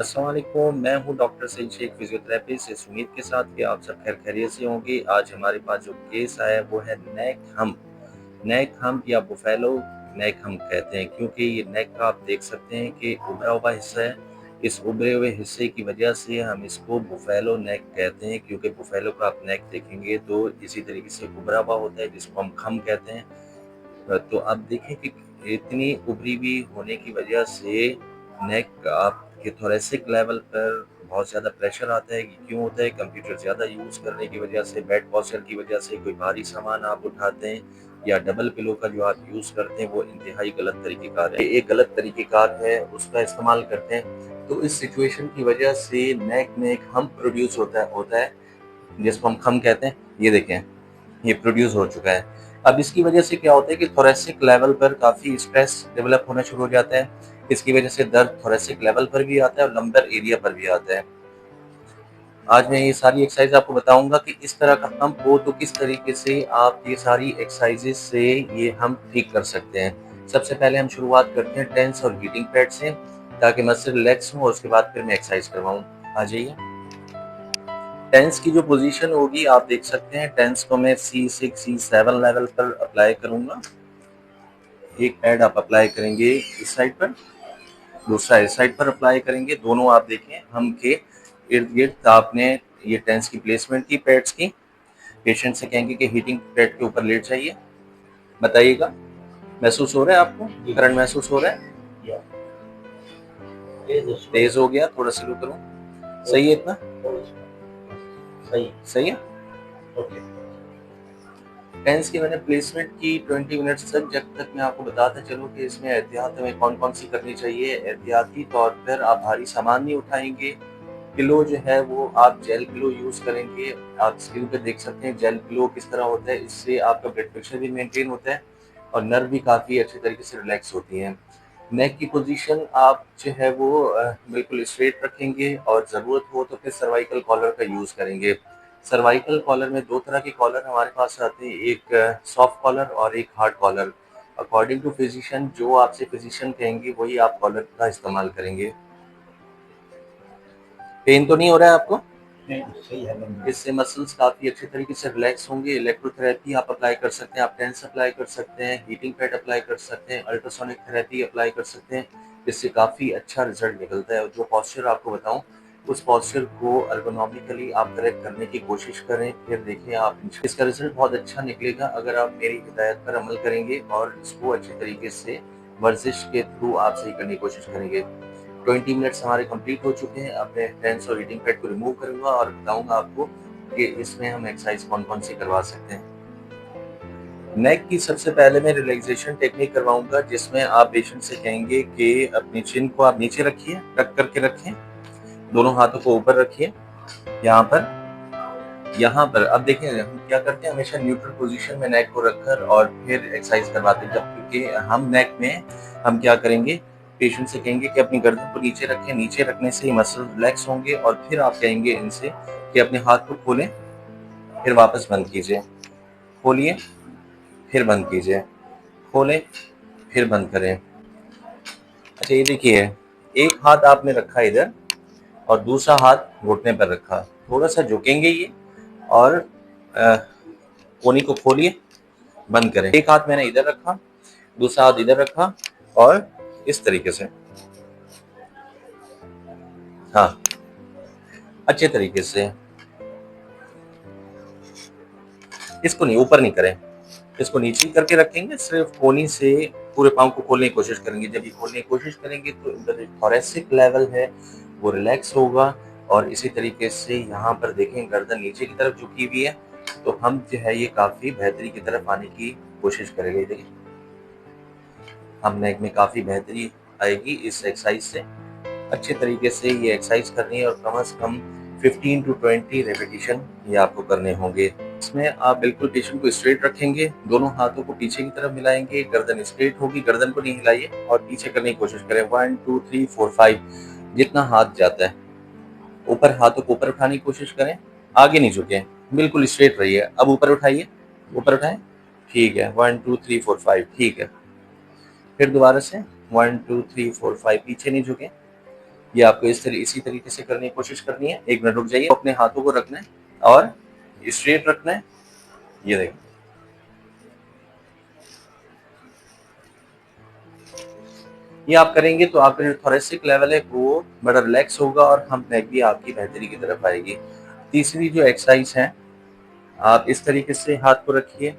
अस्सलाम वालेकुम, मैं हूँ डॉक्टर सईद शेख फिजियोथेरेपिस्ट। इस उम्मीद के साथ कि आप सब खैर खैरियत से होंगे। आज हमारे पास जो केस आया है वो है नेक हम्प। नेक हम्प या बुफेलो नेक हम्प कहते हैं, क्योंकि ये नेक का आप देख सकते हैं कि उभरा हुआ हिस्सा है। इस उभरे हुए हिस्से की वजह से हम इसको बुफेलो नेक कहते हैं, क्योंकि बुफेलो का आप नेक देखेंगे तो इसी तरीके से उभरा हुआ होता है, जिसको हम खम्प कहते हैं। तो अब देखें कि इतनी उभरी हुई होने की वजह से नेक आपके थोरेसिक लेवल पर बहुत ज़्यादा प्रेशर आता है। ये क्यों होता है? कंप्यूटर ज़्यादा यूज़ करने की वजह से, बेड पोस्चर की वजह से, कोई भारी सामान आप उठाते हैं या डबल पिलो का जो आप यूज़ करते हैं वो इंतहाई गलत तरीक़ेकार है। एक गलत तरीक़ेकार है, उसका इस्तेमाल करते हैं। तो इस सिचुएशन की वजह से नेक में एक हम्प प्रोड्यूस होता है जिसको हम खम कहते हैं। ये देखें, ये प्रोड्यूस हो चुका है। अब इसकी वजह से क्या होता है कि थोरेसिक लेवल पर काफ़ी स्ट्रेस डेवलप होना शुरू हो जाता है। इसकी वजह से दर्द थोरेसिक लेवल पर भी आता है और लंबर एरिया पर भी आता है। आज मैं ये सारी एक्सरसाइज आपको बताऊंगा कि इस तरह का हम्प हो तो किस तरीके से आप ये सारी एक्सरसाइजेज से ये हम्प ठीक कर सकते हैं। सबसे पहले हम शुरुआत करते हैं टेंस और हीटिंग पैड से, ताकि मसल रिलैक्स हो और उसके बाद फिर मैं एक्सरसाइज करवाऊँ। आ जाइए। टेंस की जो पोजीशन होगी आप देख सकते हैं। टेंस को मैं C6 C7 लेवल पर अप्लाई करूंगा। एक पैड आप अप्लाई करेंगे इस साइड पर, दूसरा इस साइड पर अप्लाई करेंगे। दोनों आप देखें हम के इर्द गिर्द आपने ये टेंस की प्लेसमेंट की पैड्स की। पेशेंट से कहेंगे कि हीटिंग पैड के ऊपर लेट जाइए। बताइएगा, महसूस हो रहा है आपको? करंट महसूस हो रहा है? तेज हो गया? थोड़ा स्लो करूं? सही है इतना? सही है। ओके। टेंस की मैंने प्लेसमेंट की 20 मिनट्स तक, जब तक मैं आपको बताता चलूँ कि इसमें एहतियात हमें कौन कौन सी करनी चाहिए। एहतियाती तौर पर आप भारी सामान नहीं उठाएंगे। पिलो जो है वो आप जेल पिलो यूज़ करेंगे। आप स्क्रीन पे देख सकते हैं जेल पिलो किस तरह होता है। इससे आपका ब्लड प्रेशर भी मेंटेन होता है और नर्व भी काफ़ी अच्छे तरीके से रिलैक्स होती हैं। नेक की पोजीशन आप जो है वो बिल्कुल स्ट्रेट रखेंगे और ज़रूरत हो तो फिर सर्वाइकल कॉलर का यूज़ करेंगे। सर्वाइकल कॉलर में दो तरह के कॉलर हमारे पास आते हैं, एक सॉफ्ट कॉलर और एक hard collar. According to physician, जो आपसे फिजिशियन कहेंगे वही आप कॉलर का इस्तेमाल करेंगे। पेन तो नहीं हो रहा है आपको? सही है। इससे मसल्स काफ़ी अच्छे तरीके से रिलैक्स होंगे। इलेक्ट्रोथेरेपी आप अप्लाई कर सकते हैं, आप टेंस अप्लाई कर सकते हैं, हीटिंग पैड अप्लाई कर सकते हैं, अल्ट्रासोनिक थेरेपी अप्लाई कर सकते हैं। इससे काफ़ी अच्छा रिजल्ट निकलता है। और जो पॉस्चर आपको बताऊं, उस पॉस्चर को अर्गोनॉमिकली आप करेक्ट करने की कोशिश करें, फिर देखिए आप इसका रिजल्ट बहुत अच्छा निकलेगा अगर आप मेरी हिदायत पर अमल करेंगे और इसको अच्छे तरीके से वर्जिश के थ्रू आप सही करने की कोशिश करेंगे। 20 मिनट्स हमारे कंप्लीट हो चुके हैं। अब मैं टेंस और हीटिंग पैड को रिमूव करूंगा और बताऊंगा आपको कि इसमें हम एक्सरसाइज कौन कौन सी करवा सकते हैं। नेक की सबसे पहले मैं रिलैक्सेशन टेक्निक करवाऊंगा, जिसमें आप पेशेंट से कहेंगे कि अपनी चिन को आप नीचे रखिए, टक करके रखें, दोनों हाथों को ऊपर रखिए। यहाँ पर अब देखें हम क्या करते हैं, हमेशा न्यूट्रल पोजीशन में नेक को रखकर और फिर एक्सरसाइज करवाते हैं। जब क्योंकि हम नेक में हम क्या करेंगे, पेशेंट से कहेंगे कि अपनी गर्दन को नीचे रखें। नीचे रखने से ही मसल रिलैक्स होंगे और फिर आप कहेंगे इनसे कि अपने हाथ को खोलें, फिर वापस बंद कीजिए। खोलिए, फिर बंद कीजिए, खोलें, फिर बंद करें। अच्छा ये देखिए, एक हाथ आपने रखा इधर और दूसरा हाथ घुटने पर रखा। थोड़ा सा झुकेंगे ये और कोनी को खोलिए, बंद करें। एक हाथ मैंने इधर रखा, दूसरा हाथ इधर रखा और इस तरीके से, हाँ, अच्छे तरीके से। इसको नहीं, ऊपर नहीं करें, इसको नीचे करके रखेंगे। सिर्फ कोनी से पूरे पाँव को खोलने की कोशिश करेंगे। जब ये खोलने की कोशिश करेंगे तो इधर थोरेसिक लेवल है वो रिलैक्स होगा। और इसी तरीके से यहाँ पर देखें गर्दन नीचे की तरफ झुकी हुई है, तो हम जो है ये काफ़ी बेहतरी की तरफ आने की कोशिश करेंगे। देखिए हम नेक में काफ़ी बेहतरी आएगी इस एक्सरसाइज से। अच्छे तरीके से ये एक्सरसाइज करनी है और कम से कम 15 टू 20 रेपिटेशन ये आपको करने होंगे। इसमें आप बिल्कुल पेशेंट को स्ट्रेट रखेंगे, दोनों हाथों को पीछे की तरफ मिलाएंगे, गर्दन स्ट्रेट होगी, गर्दन को नहीं हिलाइए और पीछे करने की कोशिश करें। 1 2 3 4 5 जितना हाथ जाता है ऊपर, हाथों को ऊपर उठाने की कोशिश करें, आगे नहीं झुके, बिल्कुल स्ट्रेट रहिए। अब ऊपर उठाइए, ऊपर उठाएं, ठीक है। 1 2 3 4 5, ठीक है। फिर दोबारा से 1 2 3 4 5, पीछे नहीं झुके, ये आपको इसी तरीके से करने की कोशिश करनी है। 1 मिनट रुक जाइए, अपने हाथों को रखना है और स्ट्रेट रखना है। ये देखिए, ये आप करेंगे तो आपका जो थोरेसिक लेवल है वो बड़ा रिलैक्स होगा और हम नेक भी आपकी बेहतरी की तरफ आएगी। तीसरी जो एक्सरसाइज है, आप इस तरीके से हाथ को रखिए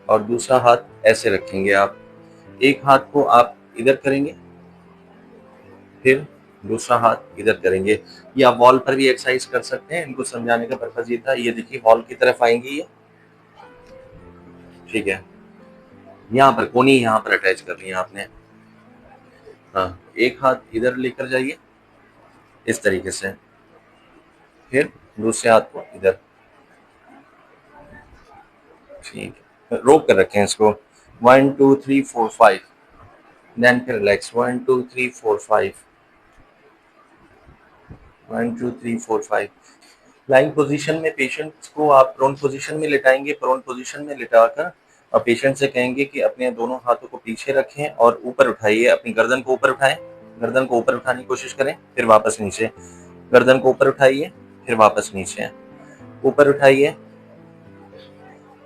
और दूसरा हाथ ऐसे रखेंगे आप। एक हाथ को आप इधर करेंगे, फिर दूसरा हाथ इधर करेंगे। ये आप वॉल पर भी एक्सरसाइज कर सकते हैं। इनको समझाने का पर्पज ये था। ये देखिए, वॉल की तरफ आएंगी ये, ठीक है। यहाँ पर कोनी यहाँ पर अटैच करनी है आपने। हाँ, एक हाथ इधर लेकर जाइए इस तरीके से, फिर दूसरे हाथ को इधर, ठीक है। रोक कर रखें इसको। 1 2 3 4 5, देन फिर रिलैक्स। 1 2 3 4 5, 1 2 3 4 5। लाइंग पोजीशन में पेशेंट को आप प्रोन पोजीशन में लिटाएंगे। प्रोन पोजीशन में लिटाकर और पेशेंट से कहेंगे कि अपने दोनों हाथों को पीछे रखें और ऊपर उठाइए। अपनी गर्दन को ऊपर उठाएं, गर्दन को ऊपर उठाने की कोशिश करें, फिर वापस नीचे। गर्दन को ऊपर उठाइए, फिर वापस नीचे, ऊपर उठाइए,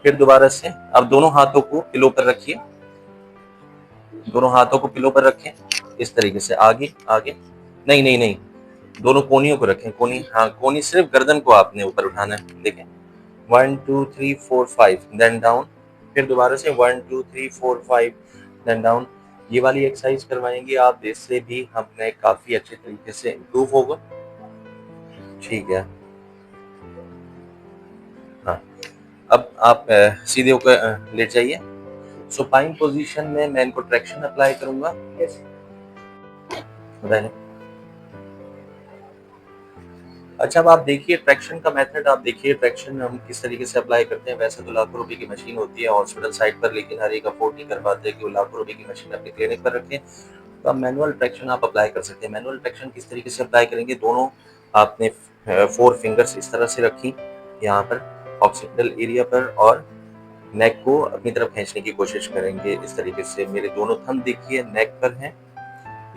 फिर दोबारा से। अब दोनों हाथों को पिलो पर रखिए, दोनों हाथों को पिलो पर रखें इस तरीके से। आगे आगे, नहीं नहीं नहीं, दोनों कोनियों को रखें। कोनी, हाँ कोनी, सिर्फ गर्दन को आपने ऊपर उठाना है। देखें, 1 2 3 4 5, देन डाउन। फिर दोबारा से 1 2 3 4 5, देन डाउन। ये वाली एक्सरसाइज करवाएंगे आप, इससे भी हमने काफी अच्छे तरीके से इम्प्रूव होगा, ठीक है। हाँ, अब आप सीधे होकर लेट जाइए। सुपाइन पोजीशन में मैं इनको ट्रैक्शन अप्लाई करूंगा। बताइए। अच्छा, अब आप देखिए ट्रैक्शन का मेथड। आप देखिए ट्रैक्शन हम किस तरीके से अप्लाई करते हैं। वैसे तो लाखों रुपए की मशीन होती है हॉस्पिटल साइड पर, लेकिन हर एक अफोर्ड नहीं कर पाते कि वो लाखों रुपए की मशीन अपने क्लिनिक पर रखें। तो आप मैनुअल ट्रैक्शन आप अप्लाई कर सकते हैं। मैनुअल ट्रैक्शन किस तरीके से अप्लाई करेंगे, दोनों आपने 4 फिंगर्स इस तरह से रखी यहाँ पर ऑक्सीपिटल एरिया पर, और नेक को अपनी तरफ खींचने की कोशिश करेंगे इस तरीके से। मेरे दोनों थंब देखिए नेक पर हैं,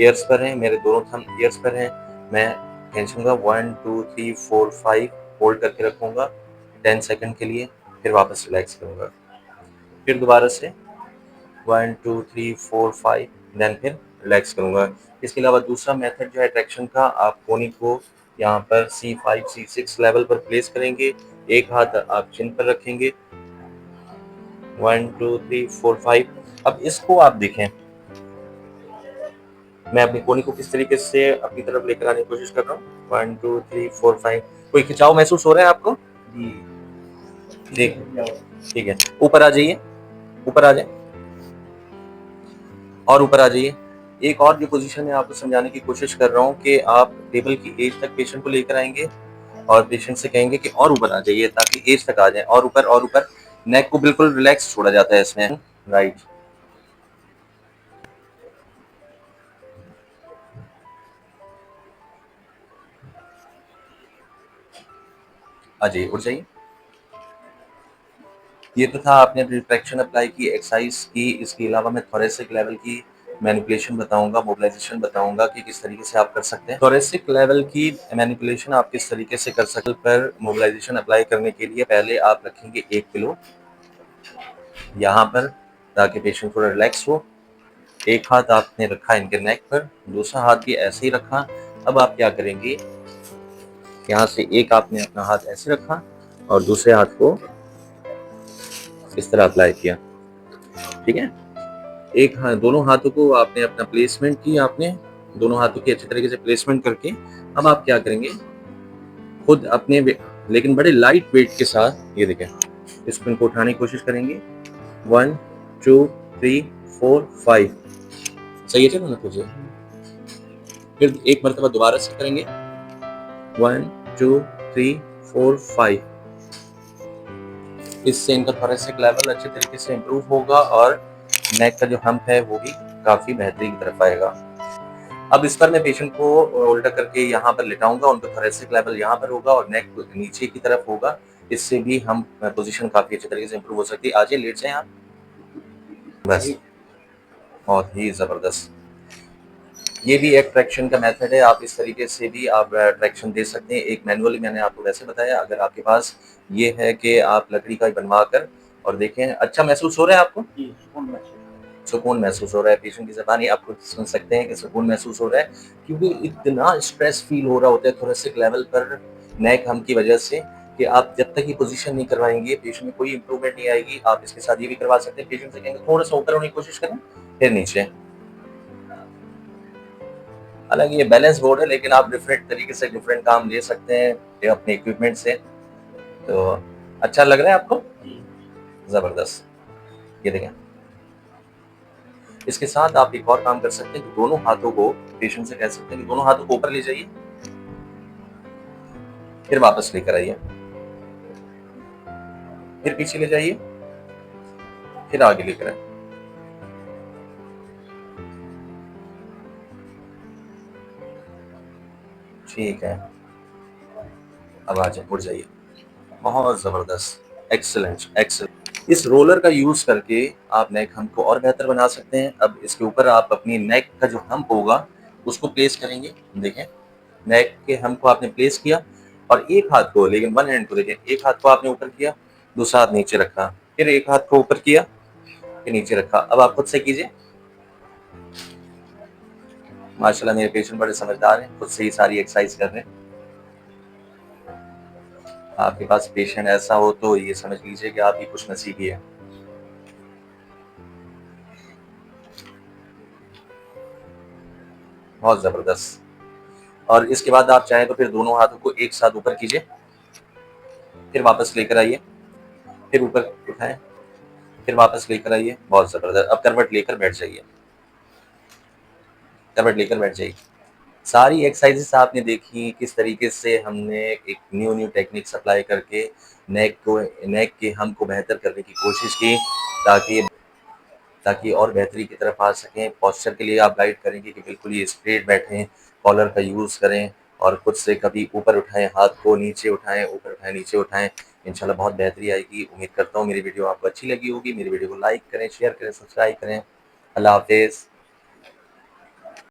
ईयर्स पर हैं। मेरे दोनों थंब ईयर्स पर हैं। मैं खींचूंगा 1 2 3 4 5, होल्ड करके रखूंगा 10 सेकंड के लिए, फिर वापस रिलैक्स करूंगा। फिर दोबारा से 1 2 3 4 5, देन फिर रिलैक्स करूंगा। इसके अलावा दूसरा मेथड जो है ट्रैक्शन का, आप कोनी को यहाँ पर C5 C6 लेवल पर प्लेस करेंगे। एक हाथ आप चिन पर रखेंगे। 1 2 3 4 5। अब इसको आप देखें, मैं अपनी कोनी को किस तरीके से अपनी तरफ लेकर आने की कोशिश कर रहा हूँ। 1 2 3 4 5। कोई खिंचाव महसूस हो रहा है आपको? ठीक, ठीक है। ऊपर आ जाइए, ऊपर आ जाए और ऊपर आ जाइए। एक और जो पोजीशन है आपको समझाने की कोशिश कर रहा हूँ कि आप टेबल की एज तक पेशेंट को लेकर आएंगे और पेशेंट से कहेंगे कि और ऊपर आ जाइए, ताकि एज तक आ जाए। और ऊपर, और ऊपर। नेक को बिल्कुल रिलैक्स छोड़ा जाता है इसमें, राइट। आ जाइए, उठ जाइए। ये तो था, आपने ट्रैक्शन अप्लाई की, एक्सरसाइज की। इसके अलावा मैं थोरेसिक लेवल की मैनिपुलेशन बताऊंगा, मोबिलाइजेशन बताऊंगा कि किस तरीके से आप कर सकते हैं। थोरेसिक लेवल की मैनिपुलेशन आप किस तरीके से कर सकते हैं। पर मोबिलाइजेशन अप्लाई करने के लिए पहले आप रखेंगे 1 किलो यहाँ पर, ताकि पेशेंट थोड़ा रिलैक्स हो। एक हाथ आपने रखा इनके नेक पर, दूसरा हाथ भी ऐसे ही रखा। अब आप क्या करेंगे, यहाँ से एक आपने अपना हाथ ऐसे रखा और दूसरे हाथ को इस तरह अप्लाई किया, ठीक है। एक हाथ, दोनों हाथों को आपने अपना प्लेसमेंट की, आपने दोनों हाथों की अच्छे तरीके से प्लेसमेंट करके अब आप क्या करेंगे, खुद अपने लेकिन बड़े लाइट वेट के साथ, ये देखें, इसको इनको उठाने की कोशिश करेंगे। 1 2 3 4 5, सही है। चलो ना तुझे, फिर एक मरतबा दोबारा से करेंगे। 1 2 3 4 5। इससे इनका थोरेसिक लेवल अच्छे तरीके से इम्प्रूव होगा और नेक का जो हम्प है वो भी काफी बेहतरी की तरफ आएगा। अब इस पर मैं पेशेंट को उल्टा करके यहाँ पर लिटाऊंगा। उनका थोरेसिक लेवल यहाँ पर होगा और नेक नीचे की तरफ होगा। इससे भी हम पोजीशन काफी अच्छे तरीके से इम्प्रूव हो सकती है। आज लेट जाएं आप, बस। बहुत ही जबरदस्त। ये भी एक ट्रैक्शन का मेथड है, आप इस तरीके से भी आप ट्रैक्शन दे सकते हैं। एक मैनुअली मैंने आपको वैसे बताया, अगर आपके पास ये है कि आप लकड़ी का बनवा कर और देखें, अच्छा महसूस हो रहा है आपको? सुकून महसूस हो रहा है, पेशेंट की ज़बानी आप खुद सुन सकते हैं कि सुकून महसूस हो रहा है, क्योंकि इतना स्ट्रेस फ़ील हो रहा होता है थोरेसिक लेवल पर नेक हम की वजह से, कि आप जब तक ये पोज़ीशन नहीं करवाएँगे, पेशेंट में कोई इम्प्रूवमेंट नहीं आएगी। आप इसके साथ ये भी करवा सकते हैं, पेशेंट से कहेंगे थोड़ा-सा ऊपर होने की कोशिश करें, फिर नीचे। हालाँकि ये बैलेंस बोर्ड है, लेकिन आप डिफरेंट तरीके से डिफरेंट काम ले सकते हैं ये अपने इक्विपमेंट से। तो अच्छा लग रहा है आपको? ज़बरदस्त। ये देखें। इसके साथ आप एक और काम कर सकते हैं कि दोनों हाथों को पेशेंट से कह सकते हैं कि दोनों हाथों को ऊपर ले जाइए, फिर वापस लेकर आइए, फिर पीछे ले जाइए, फिर आगे लेकर आइए। ठीक है, अब आ जाइए, उठ जाइए। बहुत ज़बरदस्त, एक्सीलेंट, एक्सीलेंट। इस रोलर का यूज़ करके आप नेक हम्प को और बेहतर बना सकते हैं। अब इसके ऊपर आप अपनी नेक का जो हम्प होगा, उसको प्लेस करेंगे। देखें, नेक के हम्प को आपने प्लेस किया और एक हाथ को, लेकिन वन हैंड को देखें, एक हाथ को आपने ऊपर किया, दूसरा हाथ नीचे रखा, फिर एक हाथ को ऊपर किया, फिर नीचे रखा। अब आप खुद से कीजिए। माशाल्लाह मेरे पेशेंट बड़े समझदार हैं, खुद से ही सारी एक्सरसाइज कर रहे हैं। आपके पास पेशेंट ऐसा हो तो ये समझ लीजिए कि आप ही खुश नसीबी है। बहुत ज़बरदस्त। और इसके बाद आप चाहें तो फिर दोनों हाथों को एक साथ ऊपर कीजिए, फिर वापस लेकर आइए, फिर ऊपर उठाएं, फिर वापस लेकर आइए। बहुत ज़बरदस्त। अब करवट लेकर बैठ जाइए, करवट लेकर बैठ जाइए। सारी एक्सरसाइजेस आपने देखी किस तरीके से हमने एक न्यू टेक्निक्स अप्लाई करके नेक के हम को बेहतर करने की कोशिश की, ताकि ताकि और बेहतरी की तरफ आ सकें। पोस्चर के लिए आप गाइड करेंगे कि बिल्कुल ये स्ट्रेट बैठें, कॉलर का यूज़ करें और खुद से कभी ऊपर उठाएँ, हाथ को नीचे उठाएँ, ऊपर उठाएँ, नीचे उठाएँ। इंशाल्लाह बहुत बेहतरी आएगी। उम्मीद करता हूँ मेरी वीडियो आपको अच्छी लगी होगी। मेरी वीडियो को लाइक करें, शेयर करें, सब्सक्राइब करें। अल्लाह हाफ़िज़।